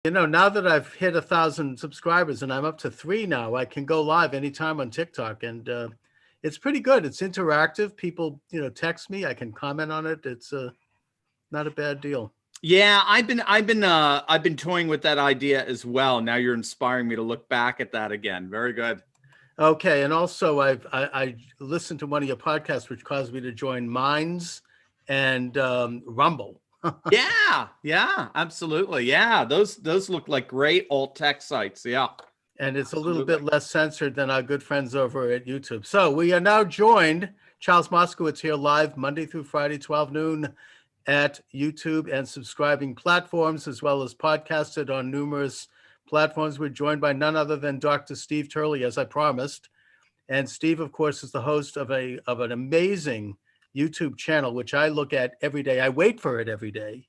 Now that I've hit 1,000 subscribers and I'm up to 3 now, I can go live anytime on TikTok, and it's pretty good. It's interactive. People, text me. I can comment on it. It's not a bad deal. Yeah, I've been toying with that idea as well. Now you're inspiring me to look back at that again. Very good. Okay, and also I listened to one of your podcasts, which caused me to join Minds and Rumble. Yeah, absolutely. Yeah, those look like great alt tech sites. Yeah, and it's a little bit less censored than our good friends over at YouTube. So we are now joined, Charles Moscowitz here live Monday through Friday, 12 noon at YouTube and subscribing platforms, as well as podcasted on numerous platforms. We're joined by none other than Dr. Steve Turley, as I promised. And Steve, of course, is the host of an amazing YouTube channel, which I look at every day. I wait for it every day.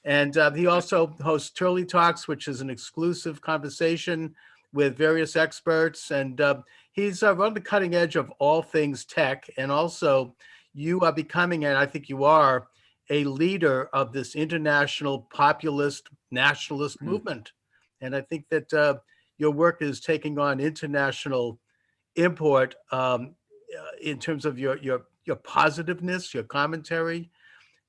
And he also hosts Turley Talks, which is an exclusive conversation with various experts. And he's on the cutting edge of all things tech. And also, you are becoming, and I think you are, a leader of this international populist nationalist movement. And I think that your work is taking on international import in terms of your positiveness, your commentary.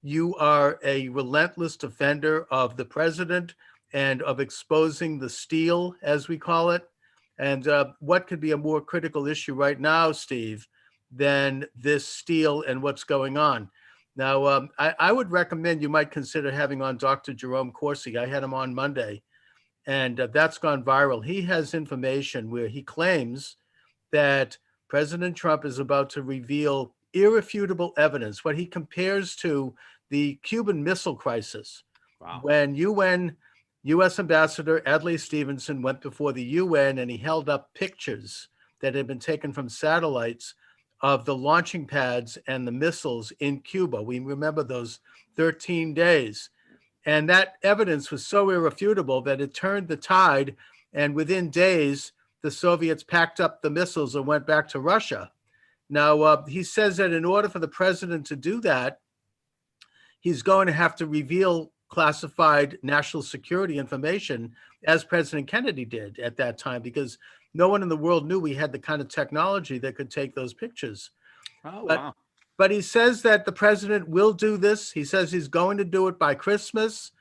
You are a relentless defender of the president and of exposing the steal, as we call it. And what could be a more critical issue right now, Steve, than this steal and what's going on? Now, I would recommend you might consider having on Dr. Jerome Corsi. I had him on Monday, and that's gone viral. He has information where he claims that President Trump is about to reveal irrefutable evidence, what he compares to the Cuban Missile Crisis. Wow. When U.S. Ambassador Adlai Stevenson went before the UN and he held up pictures that had been taken from satellites of the launching pads and the missiles in Cuba. We remember those 13 days. And that evidence was so irrefutable that it turned the tide. And within days, the Soviets packed up the missiles and went back to Russia. Now, he says that in order for the president to do that, he's going to have to reveal classified national security information, as President Kennedy did at that time, because no one in the world knew we had the kind of technology that could take those pictures. Wow. But he says that the president will do this. He says he's going to do it by Christmas.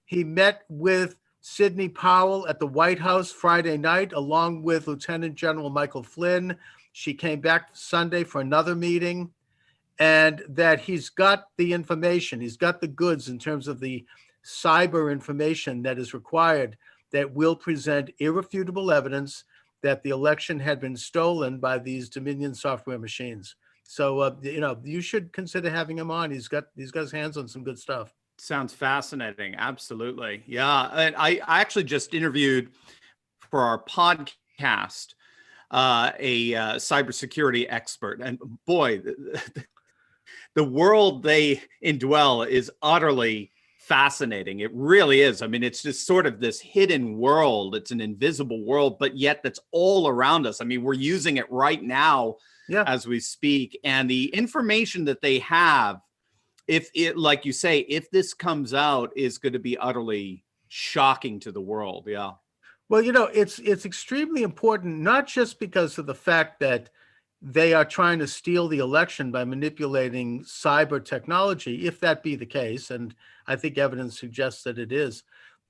He met with Sidney Powell at the White House Friday night, along with Lieutenant General Michael Flynn. She came back Sunday for another meeting, and that he's got the information. He's got the goods in terms of the cyber information that is required that will present irrefutable evidence that the election had been stolen by these Dominion software machines. So, you should consider having him on. He's got his hands on some good stuff. Sounds fascinating. Absolutely. Yeah. And I actually just interviewed for our podcast a cybersecurity expert. And boy, the world they indwell is utterly fascinating. It really is. I mean, it's just sort of this hidden world. It's an invisible world, but yet that's all around us. I mean, we're using it right now as we speak. And the information that they have, if it, like you say, if this comes out, is going to be utterly shocking to the world. Yeah. Well, it's extremely important, not just because of the fact that they are trying to steal the election by manipulating cyber technology, if that be the case, and I think evidence suggests that it is,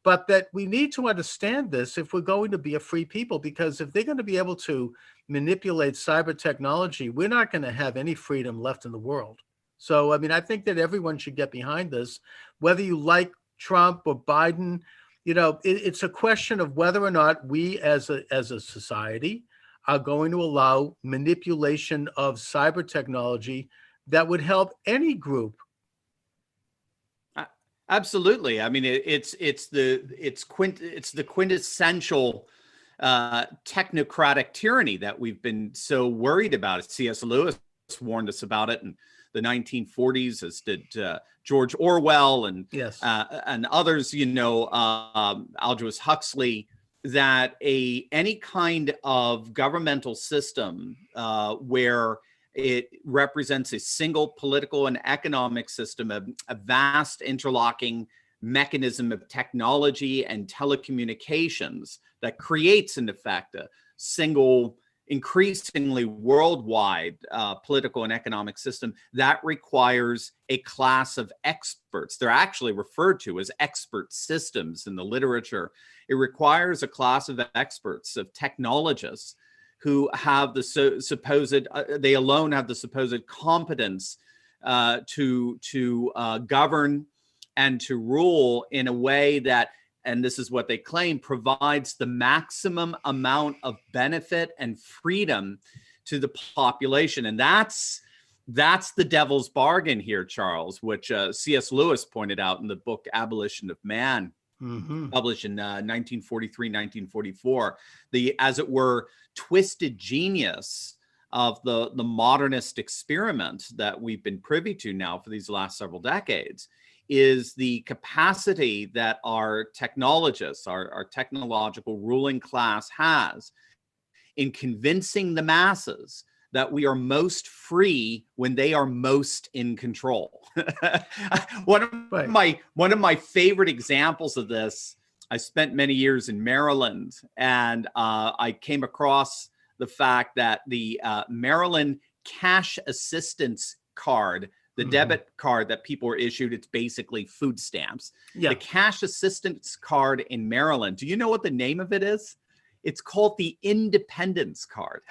but that we need to understand this if we're going to be a free people, because if they're going to be able to manipulate cyber technology, we're not going to have any freedom left in the world. So, I mean, I think that everyone should get behind this, whether you like Trump or Biden. It's a question of whether or not we as a society are going to allow manipulation of cyber technology that would help any group. Absolutely. I mean, it's the quintessential technocratic tyranny that we've been so worried about. C.S. Lewis warned us about it in the 1940s, as did George Orwell and others. Aldous Huxley. That any kind of governmental system where it represents a single political and economic system, a vast interlocking mechanism of technology and telecommunications that creates, in effect, a single, increasingly worldwide political and economic system that requires a class of experts. They're actually referred to as expert systems in the literature. It requires a class of experts, of technologists, who have the supposed, they alone have the supposed competence to govern and to rule in a way that, and this is what they claim, provides the maximum amount of benefit and freedom to the population. And that's the devil's bargain here, Charles, which C.S. Lewis pointed out in the book Abolition of Man, published in 1943, 1944. The, as it were, twisted genius of the modernist experiment that we've been privy to now for these last several decades is the capacity that our technologists, our technological ruling class has in convincing the masses that we are most free when they are most in control. One of my favorite examples of this, I spent many years in Maryland, and I came across the fact that the Maryland cash assistance card, the debit card that people were issued, it's basically food stamps. Yeah. The cash assistance card in Maryland, do you know what the name of it is? It's called the Independence Card.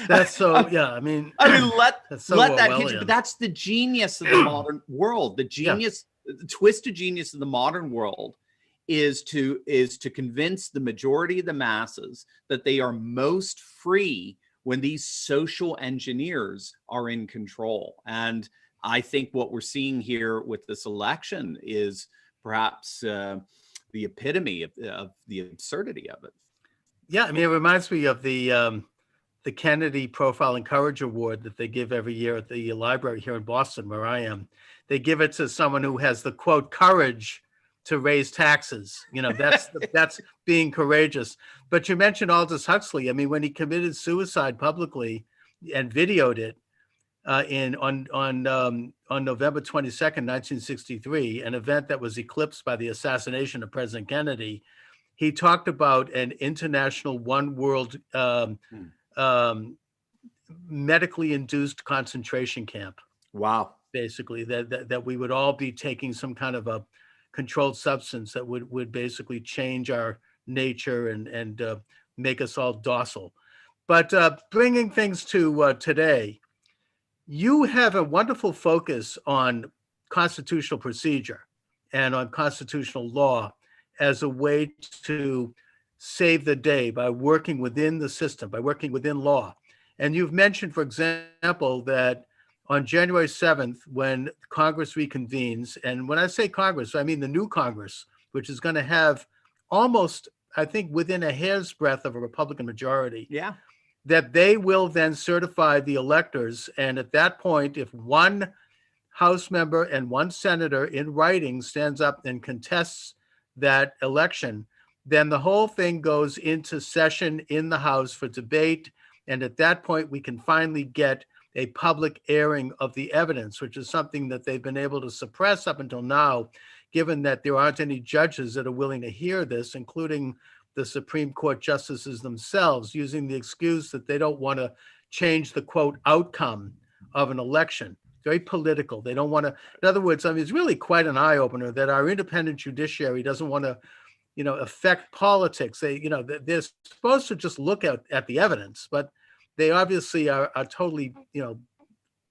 That's so, yeah, I mean, let that hit you, but that's the genius of the modern world. The genius, the twisted genius of the modern world is to convince the majority of the masses that they are most free when these social engineers are in control. And I think what we're seeing here with this election is perhaps the epitome of the absurdity of it. Yeah, I mean, it reminds me of the Kennedy Profile and Courage Award that they give every year at the library here in Boston, where I am. They give it to someone who has the, quote, courage to raise taxes. You know, that's being courageous. But you mentioned Aldous Huxley. I mean, when he committed suicide publicly and videoed it on November 22nd, 1963, an event that was eclipsed by the assassination of President Kennedy, he talked about an international one world medically induced concentration camp. Wow. Basically, that we would all be taking some kind of a controlled substance that would basically change our nature and make us all docile. But bringing things to today, you have a wonderful focus on constitutional procedure and on constitutional law as a way to save the day by working within the system, by working within law. And you've mentioned, for example, that on January 7th, when Congress reconvenes, and when I say Congress, I mean the new Congress, which is going to have almost, I think, within a hair's breadth of a Republican majority. Yeah. That they will then certify the electors. And at that point, if one House member and one senator in writing stands up and contests that election, then the whole thing goes into session in the House for debate. And at that point, we can finally get a public airing of the evidence, which is something that they've been able to suppress up until now, given that there aren't any judges that are willing to hear this, including the Supreme Court justices themselves, using the excuse that they don't want to change the, quote, outcome of an election. Very political. They don't want to, in other words, I mean, it's really quite an eye opener that our independent judiciary doesn't want to, affect politics. They're supposed to just look at the evidence, but they obviously are totally,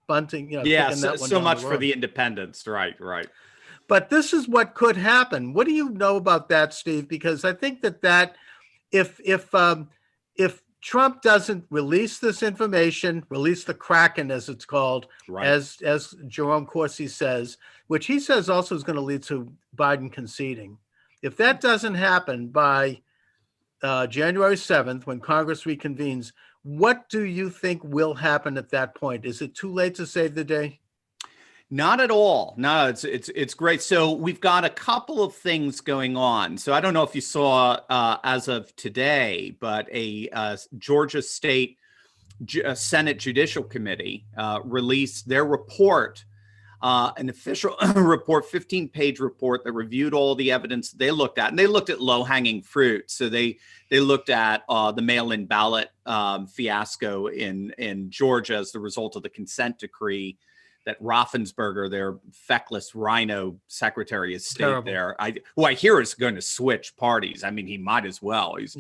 bunting, yeah, so much for the independents. Right. But this is what could happen. What do you know about that, Steve? Because I think that if Trump doesn't release this information, release the Kraken, as it's called, right, as Jerome Corsi says, which he says also is going to lead to Biden conceding. If that doesn't happen by January 7th, when Congress reconvenes, what do you think will happen at that point? Is it too late to save the day? Not at all. No, it's great. So we've got a couple of things going on. So I don't know if you saw as of today, but a Georgia State Senate Judicial Committee released their report an official report, 15-page report that reviewed all the evidence they looked at, and they looked at low-hanging fruit. So they looked at the mail-in ballot fiasco in Georgia as the result of the consent decree that Raffensperger, their feckless rhino secretary of state there, who I hear is going to switch parties. I mean, he might as well. He's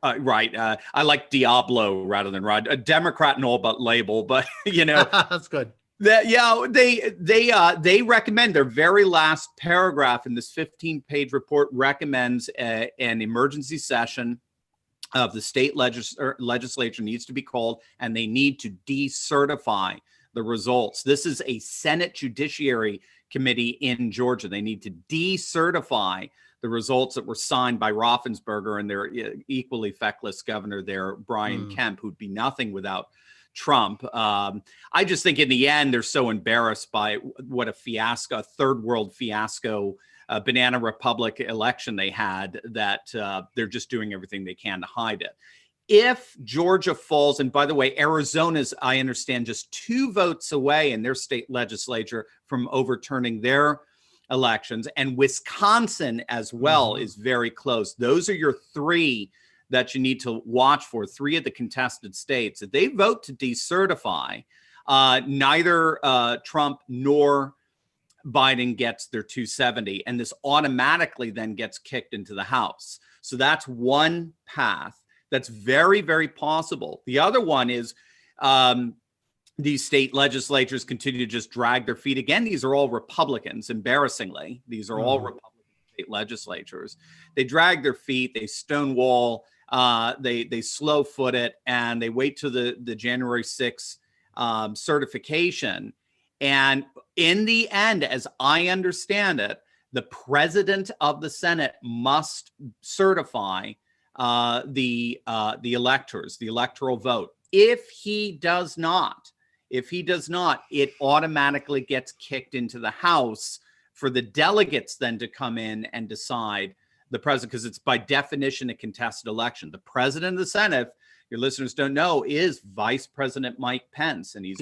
right. I like Diablo rather than Rod, a Democrat and all but label, but that's good. They recommend, their very last paragraph in this 15-page report recommends an emergency session of the state legislature needs to be called, and they need to decertify the results. This is a Senate Judiciary Committee in Georgia. They need to decertify the results that were signed by Raffensperger and their equally feckless governor there, Brian Kemp, who'd be nothing without Trump. I just think in the end, they're so embarrassed by what a fiasco, a third world fiasco, banana republic election they had, that they're just doing everything they can to hide it. If Georgia falls, and by the way, Arizona's, I understand, just 2 votes away in their state legislature from overturning their elections, and Wisconsin as well is very close. Those are your 3 that you need to watch for, 3 of the contested states. If they vote to decertify, neither Trump nor Biden gets their 270, and this automatically then gets kicked into the House. So that's one path that's very, very possible. The other one is these state legislatures continue to just drag their feet. Again, these are all Republicans, embarrassingly. These are all Republican state legislatures. They drag their feet, they stonewall, they slow foot it, and they wait till the January 6th certification. And in the end, as I understand it, the president of the Senate must certify the electors, the electoral vote. If he does not, it automatically gets kicked into the House for the delegates then to come in and decide the president, because it's by definition a contested election. The president of the Senate, your listeners don't know, is Vice President Mike Pence, and he's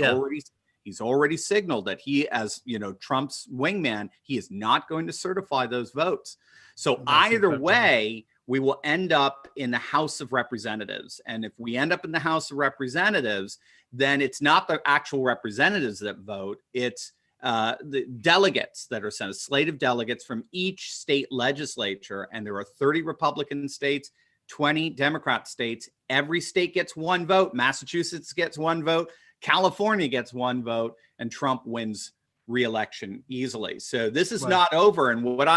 already signaled that he, as Trump's wingman, he is not going to certify those votes. So either way, we will end up in the House of Representatives. And if we end up in the House of Representatives, then it's not the actual representatives that vote. It's the delegates that are sent, a slate of delegates from each state legislature. And there are 30 Republican states, 20 Democrat states. Every state gets 1 vote. Massachusetts gets 1 vote. California gets 1 vote. And Trump wins re-election easily. So this is not over. And what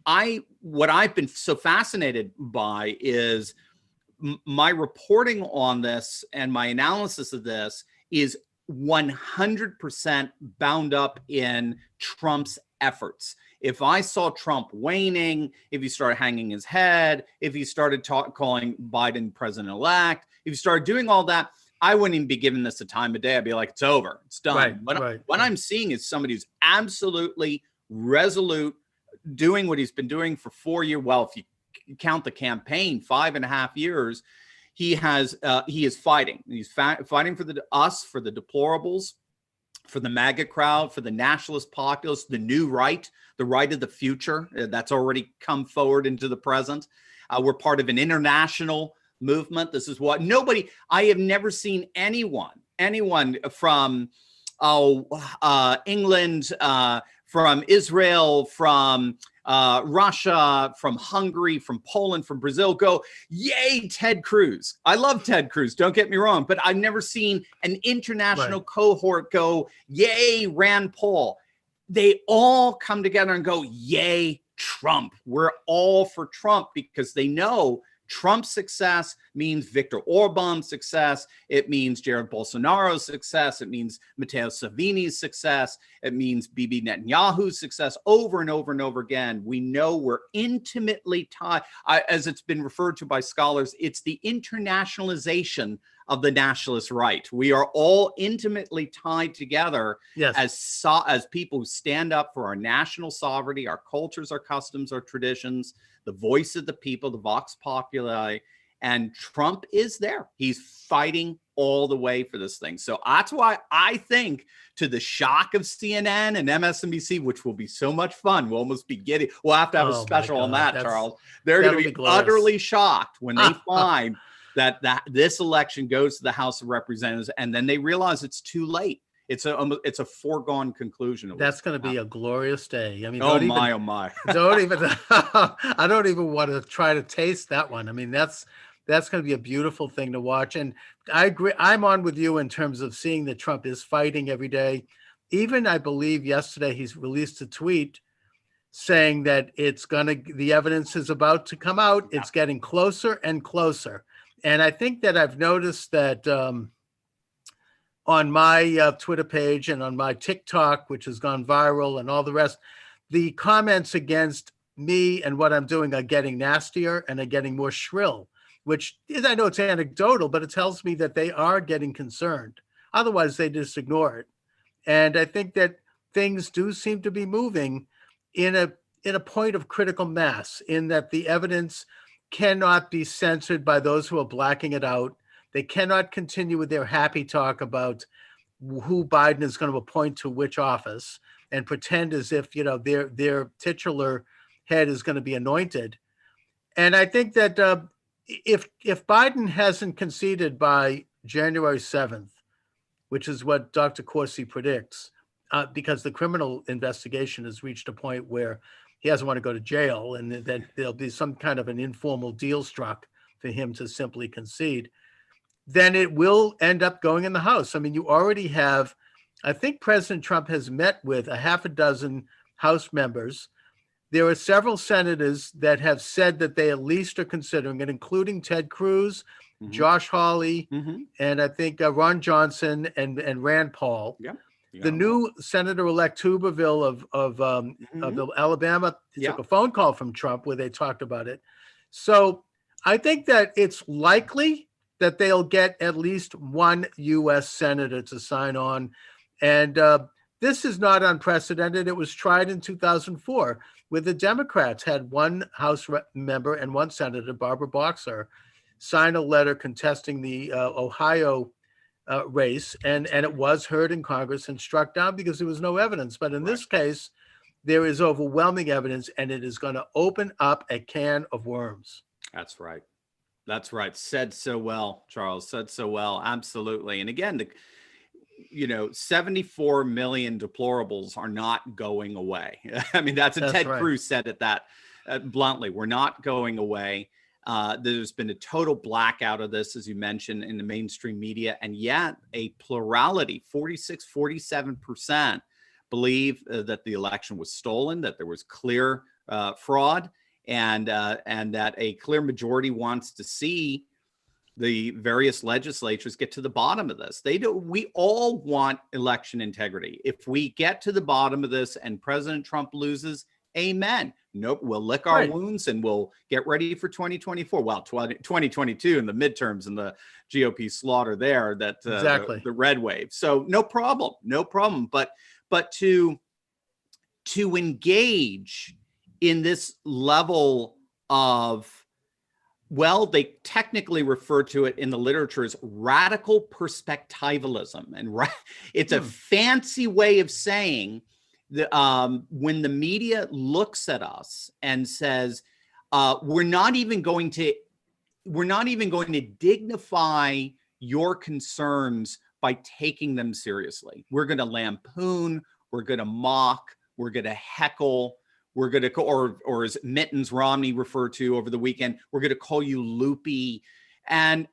I've been so fascinated by is my reporting on this, and my analysis of this is 100% bound up in Trump's efforts. If I saw Trump waning, if he started hanging his head, if he started calling Biden president-elect, if he started doing all that, I wouldn't even be giving this a time of day. I'd be like, it's over, it's done. What I'm seeing is somebody who's absolutely resolute, doing what he's been doing for 4 years. Well, if you count the campaign, 5.5 years, he is fighting. He's fighting for us, for the deplorables, for the MAGA crowd, for the nationalist populists, the new right, the right of the future that's already come forward into the present. We're part of an international movement. This is what I have never seen anyone from England, from Israel, from Russia, from Hungary, from Poland, from Brazil go, yay, Ted Cruz. I love Ted Cruz, don't get me wrong, but I've never seen an international cohort go, yay, Rand Paul. They all come together and go, yay, Trump. We're all for Trump, because they know Trump's success means Viktor Orban's success. It means Jared Bolsonaro's success. It means Matteo Salvini's success. It means Bibi Netanyahu's success. Over and over and over again, we know we're intimately tied. As it's been referred to by scholars, it's the internationalization of the nationalist right. We are all intimately tied together as people who stand up for our national sovereignty, our cultures, our customs, our traditions, the voice of the people, the vox populi. And Trump is there. He's fighting all the way for this thing. So that's why I think, to the shock of CNN and MSNBC, which will be so much fun, we'll almost be giddy. We'll have to have a special on that, Charles. They're going to be utterly shocked when they find that this election goes to the House of Representatives, and then they realize it's too late. It's a foregone conclusion. That's going to be a glorious day. I mean, oh my! Don't even. I don't even want to try to taste that one. I mean, that's going to be a beautiful thing to watch. And I agree. I'm on with you in terms of seeing that Trump is fighting every day. Even I believe yesterday he's released a tweet saying that the evidence is about to come out. It's getting closer and closer. And I think that I've noticed that on my Twitter page and on my TikTok, which has gone viral, and all the rest, the comments against me and what I'm doing are getting nastier and are getting more shrill, which is, I know it's anecdotal, but it tells me that they are getting concerned. Otherwise, they just ignore it. And I think that things do seem to be moving in a point of critical mass, in that the evidence cannot be censored by those who are blacking it out. They cannot continue with their happy talk about who Biden is going to appoint to which office and pretend as if, their titular head is going to be anointed. And I think that if Biden hasn't conceded by January 7th, which is what Dr. Corsi predicts, because the criminal investigation has reached a point where he doesn't want to go to jail, and that there'll be some kind of an informal deal struck for him to simply concede, then it will end up going in the House. I mean, you already have, I think President Trump has met with a half a dozen House members. There are several senators that have said that they at least are considering it, including Ted Cruz, Josh Hawley, and I think Ron Johnson and Rand Paul. Yeah. The new Senator-elect Tuberville of Alabama took a phone call from Trump where they talked about it. So I think that it's likely that they'll get at least one U.S. senator to sign on. And this is not unprecedented. It was tried in 2004, where the Democrats had one House member and one senator, Barbara Boxer, sign a letter contesting the Ohio race, and it was heard in Congress and struck down because there was no evidence. But in this case, there is overwhelming evidence, and it is going to open up a can of worms. That's right. That's right. Said so well, Charles. Said so well. Absolutely. And again, 74 million deplorables are not going away. I mean, that's Ted Cruz said it that bluntly. We're not going away. There's been a total blackout of this, as you mentioned, in the mainstream media. And yet a plurality, 47% believe that the election was stolen, that there was clear fraud, and that a clear majority wants to see the various legislatures get to the bottom of this. We all want election integrity. If we get to the bottom of this and President Trump loses, amen. Nope, we'll lick our wounds and we'll get ready for 2024. Well, 2022 and the midterms and the GOP slaughter there, that the red wave. So no problem. But to engage in this level of, well, they technically refer to it in the literature as radical perspectivalism. And it's a fancy way of saying that when the media looks at us and says, we're not even going to dignify your concerns by taking them seriously. We're going to lampoon, we're going to mock, we're going to heckle, we're going to, or as Mittens Romney referred to over the weekend, we're going to call you loopy. And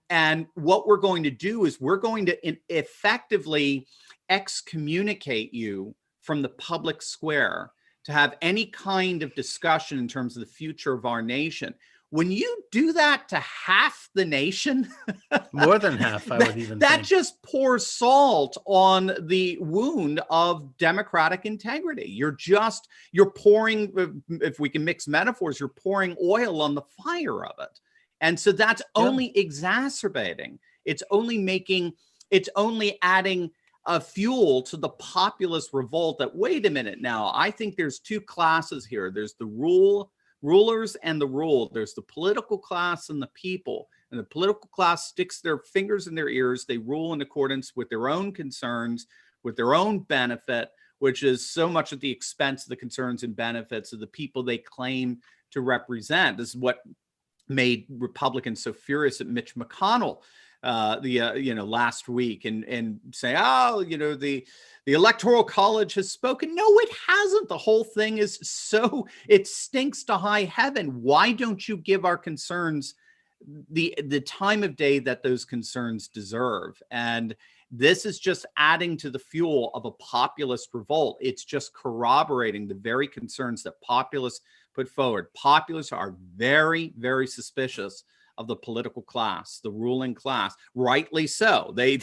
what we're going to do is we're going to effectively excommunicate you from the public square to have any kind of discussion in terms of the future of our nation. When you do that to half the nation, more than half, I would even that think. just pours salt on the wound of democratic integrity. You're pouring, if we can mix metaphors, you're pouring oil on the fire of it. And so that's only exacerbating. It's only adding a fuel to the populist revolt that, wait a minute now, I think there's two classes here. There's the rule rulers and the ruled. There's the political class and the people. And the political class sticks their fingers in their ears. They rule in accordance with their own concerns, with their own benefit, which is so much at the expense of the concerns and benefits of the people they claim to represent. This is what made Republicans so furious at Mitch McConnell last week and say, oh, the Electoral College has spoken. No, it hasn't. The whole thing is it stinks to high heaven. Why don't you give our concerns the time of day that those concerns deserve? And this is just adding to the fuel of a populist revolt. It's just corroborating the very concerns that populists put forward. Populists are very, very suspicious of the political class, the ruling class, rightly so. They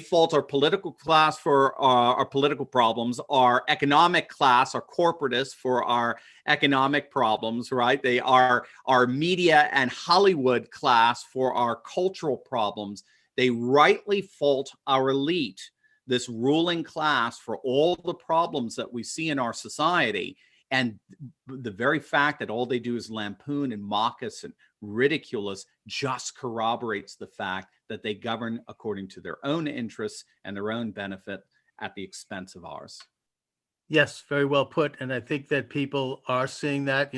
fault our political class for our political problems, our economic class, our corporatists for our economic problems, right? They are our media and Hollywood class for our cultural problems. They rightly fault our elite, this ruling class, for all the problems that we see in our society. And the very fact that all they do is lampoon and mock us and ridicule us just corroborates the fact that they govern according to their own interests and their own benefit at the expense of ours. Yes, very well put. And I think that people are seeing that,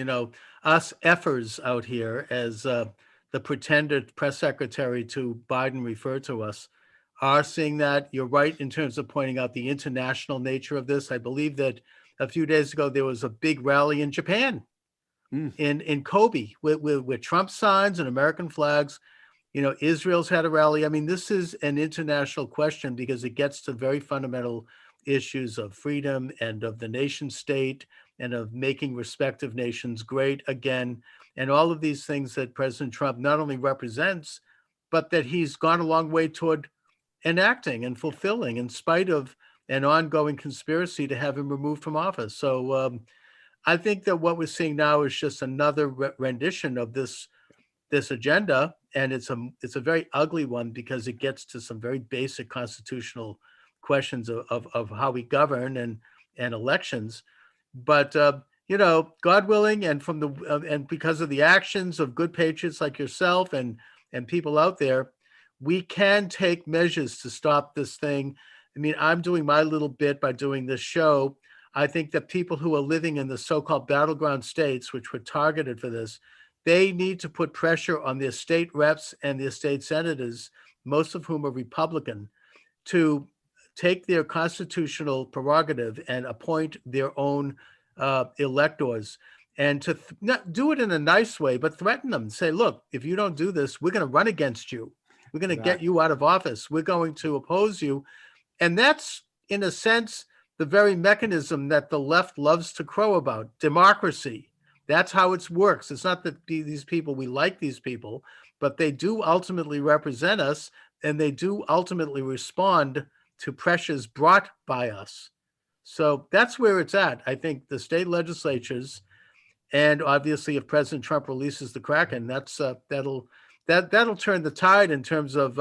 us effers out here, as the pretended press secretary to Biden referred to us, are seeing that. You're right in terms of pointing out the international nature of this. I believe that a few days ago, there was a big rally in Japan, in Kobe, with Trump signs and American flags. Israel's had a rally. I mean, this is an international question because it gets to very fundamental issues of freedom and of the nation state and of making respective nations great again. And all of these things that President Trump not only represents, but that he's gone a long way toward enacting and fulfilling, in spite of an ongoing conspiracy to have him removed from office. So I think that what we're seeing now is just another rendition of this agenda, and it's a very ugly one because it gets to some very basic constitutional questions of how we govern and elections. But God willing, and and because of the actions of good patriots like yourself and people out there, we can take measures to stop this thing. I mean, I'm doing my little bit by doing this show. I think that people who are living in the so-called battleground states, which were targeted for this, they need to put pressure on their state reps and their state senators, most of whom are Republican, to take their constitutional prerogative and appoint their own electors, and to not do it in a nice way, but threaten them and say, look, if you don't do this, we're going to run against you. We're going to get you out of office. We're going to oppose you. And that's, in a sense, the very mechanism that the left loves to crow about, democracy. That's how it works. It's not that these people, we like these people, but they do ultimately represent us, and they do ultimately respond to pressures brought by us. So that's where it's at. I think the state legislatures, and obviously if President Trump releases the Kraken, that'll turn the tide in terms of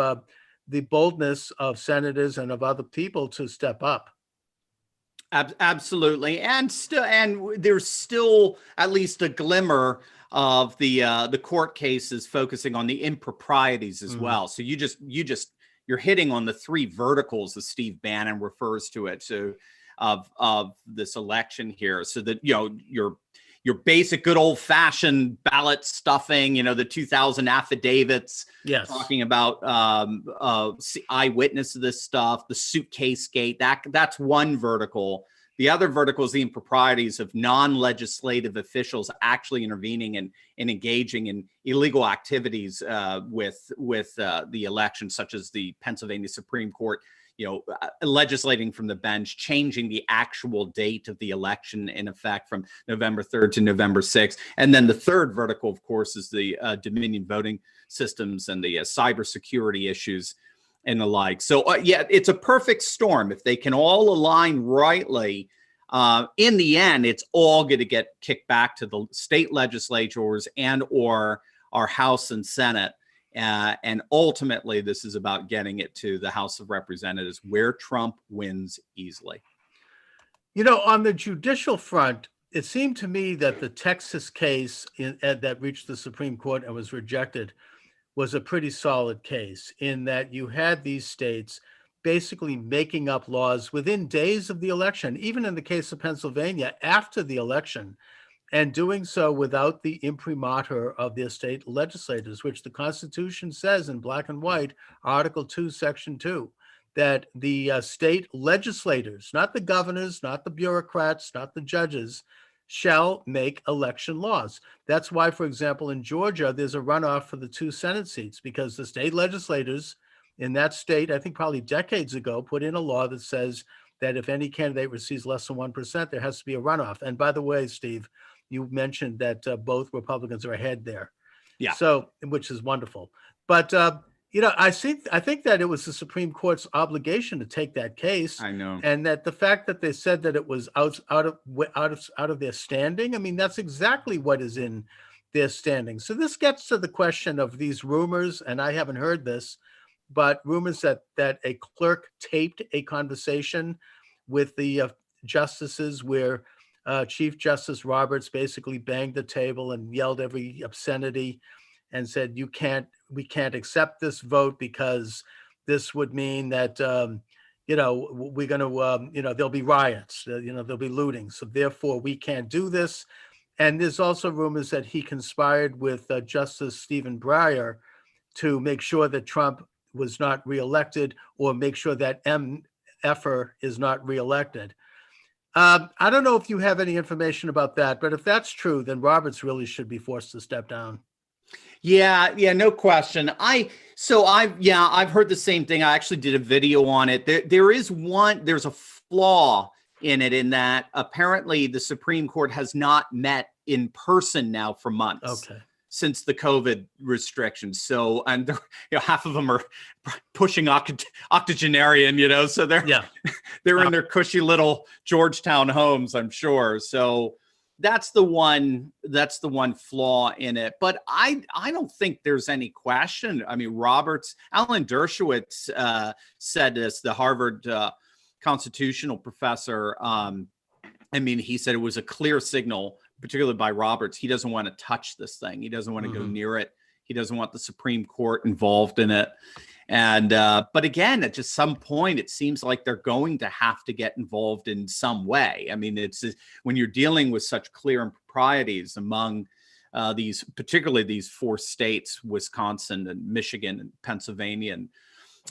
the boldness of senators and of other people to step up. Absolutely, and there's still at least a glimmer of the court cases focusing on the improprieties as well. So you're hitting on the three verticals as Steve Bannon refers to it. So of this election here, so that your basic good old fashioned ballot stuffing, the 2000 affidavits, talking about eyewitness of this stuff, the suitcase gate, that's one vertical. The other vertical is the improprieties of non-legislative officials actually intervening and engaging in illegal activities with the election, such as the Pennsylvania Supreme Court, legislating from the bench, changing the actual date of the election in effect from November 3rd to November 6th. And then the third vertical, of course, is the Dominion voting systems and the cybersecurity issues and the like. So, it's a perfect storm. If they can all align rightly, in the end, it's all going to get kicked back to the state legislatures and or our House and Senate. And ultimately, this is about getting it to the House of Representatives, where Trump wins easily. On the judicial front, it seemed to me that the Texas case that reached the Supreme Court and was rejected was a pretty solid case, in that you had these states basically making up laws within days of the election, even in the case of Pennsylvania after the election, and doing so without the imprimatur of their state legislators, which the Constitution says in black and white, Article 2, Section 2, that the state legislators, not the governors, not the bureaucrats, not the judges, shall make election laws. That's why, for example, in Georgia, there's a runoff for the 2 Senate seats, because the state legislators in that state, I think probably decades ago, put in a law that says that if any candidate receives less than 1%, there has to be a runoff. And by the way, Steve, you mentioned that both Republicans are ahead there. Yeah. So, which is wonderful. But I think that it was the Supreme Court's obligation to take that case. I know. And that the fact that they said that it was out of their standing, I mean, that's exactly what is in their standing. So this gets to the question of these rumors, and I haven't heard this, but rumors that a clerk taped a conversation with the justices where Chief Justice Roberts basically banged the table and yelled every obscenity and said, we can't accept this vote because this would mean that, we're going to, there'll be riots, there'll be looting. So therefore we can't do this. And there's also rumors that he conspired with Justice Stephen Breyer to make sure that Trump was not reelected, or make sure that MFer is not reelected. I don't know if you have any information about that, but if that's true, then Roberts really should be forced to step down. Yeah, no question. I've heard the same thing. I actually did a video on it. There's a flaw in it, in that apparently the Supreme Court has not met in person now for months. Okay. Since the COVID restrictions. So, and half of them are pushing octogenarian, so they're in their cushy little Georgetown homes, I'm sure. So that's the one flaw in it. But I don't think there's any question. I mean, Alan Dershowitz said this, the Harvard constitutional professor. He said it was a clear signal, particularly by Roberts. He doesn't want to touch this thing. He doesn't want to go near it. He doesn't want the Supreme Court involved in it. And but again, at just some point, it seems like they're going to have to get involved in some way. I mean, it's when you're dealing with such clear improprieties among particularly these 4 states, Wisconsin and Michigan and Pennsylvania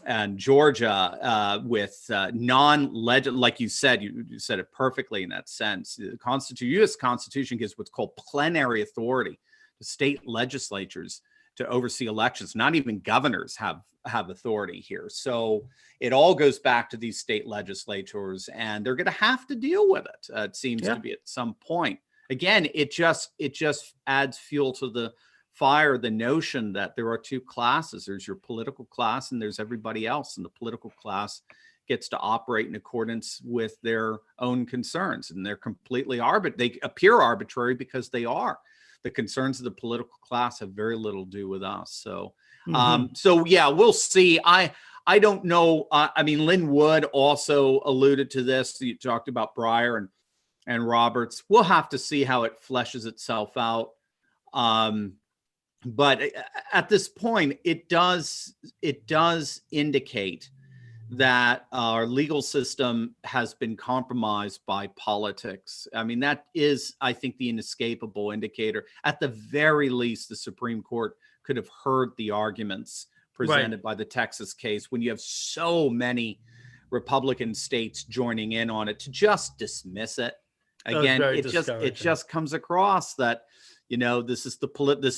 and Georgia, with like you said it perfectly in that sense. The U.S. Constitution gives what's called plenary authority to state legislatures to oversee elections. Not even governors have authority here. So it all goes back to these state legislatures, and they're going to have to deal with it. It seems to be at some point. Again, it just adds fuel to the fire, the notion that there are 2 classes. There's your political class and there's everybody else. And the political class gets to operate in accordance with their own concerns. And they're completely they appear arbitrary because they are. The concerns of the political class have very little to do with us. So, we'll see. I don't know. Lynn Wood also alluded to this. You talked about Breyer and Roberts. We'll have to see how it fleshes itself out. But at this point, it does indicate that our legal system has been compromised by politics. I mean, that is, I think, the inescapable indicator. At the very least, the Supreme Court could have heard the arguments presented by the Texas case, when you have so many Republican states joining in on it, to just dismiss it. Again, it just comes across that, this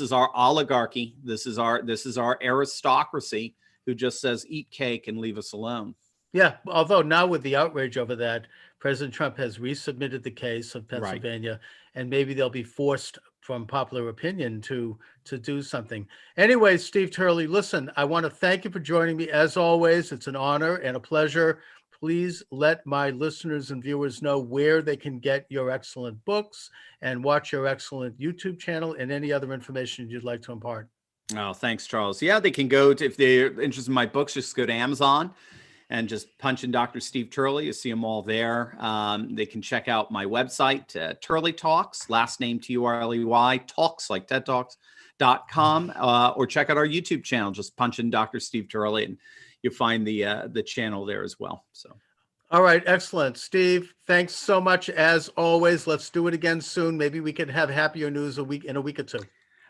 is our oligarchy. This is our aristocracy who just says, eat cake and leave us alone. Yeah. Although now with the outrage over that, President Trump has resubmitted the case of Pennsylvania, and maybe they'll be forced from popular opinion to do something. Anyway, Steve Turley, listen, I want to thank you for joining me. As always, it's an honor and a pleasure. Please let my listeners and viewers know where they can get your excellent books and watch your excellent YouTube channel, and any other information you'd like to impart. Oh, thanks, Charles. Yeah, they can go to, if they're interested in my books, just go to Amazon and just punch in Dr. Steve Turley. You see them all there. They can check out my website, Turley Talks, last name Turley, talks like TED Talks.com, or check out our YouTube channel. Just punch in Dr. Steve Turley and you'll find the channel there as well. So. All right. Excellent. Steve, thanks so much as always. Let's do it again soon. Maybe we can have happier news in a week or two.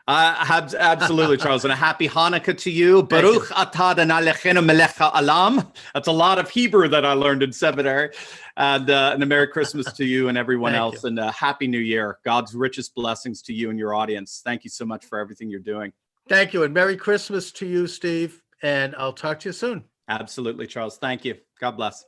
Absolutely, Charles. And a happy Hanukkah to you. Baruch atah Adonai Eloheinu melech ha'olam. That's a lot of Hebrew that I learned in seminary. And a Merry Christmas to you and everyone else. And a Happy New Year. God's richest blessings to you and your audience. Thank you so much for everything you're doing. Thank you. And Merry Christmas to you, Steve. And I'll talk to you soon. Absolutely, Charles. Thank you. God bless.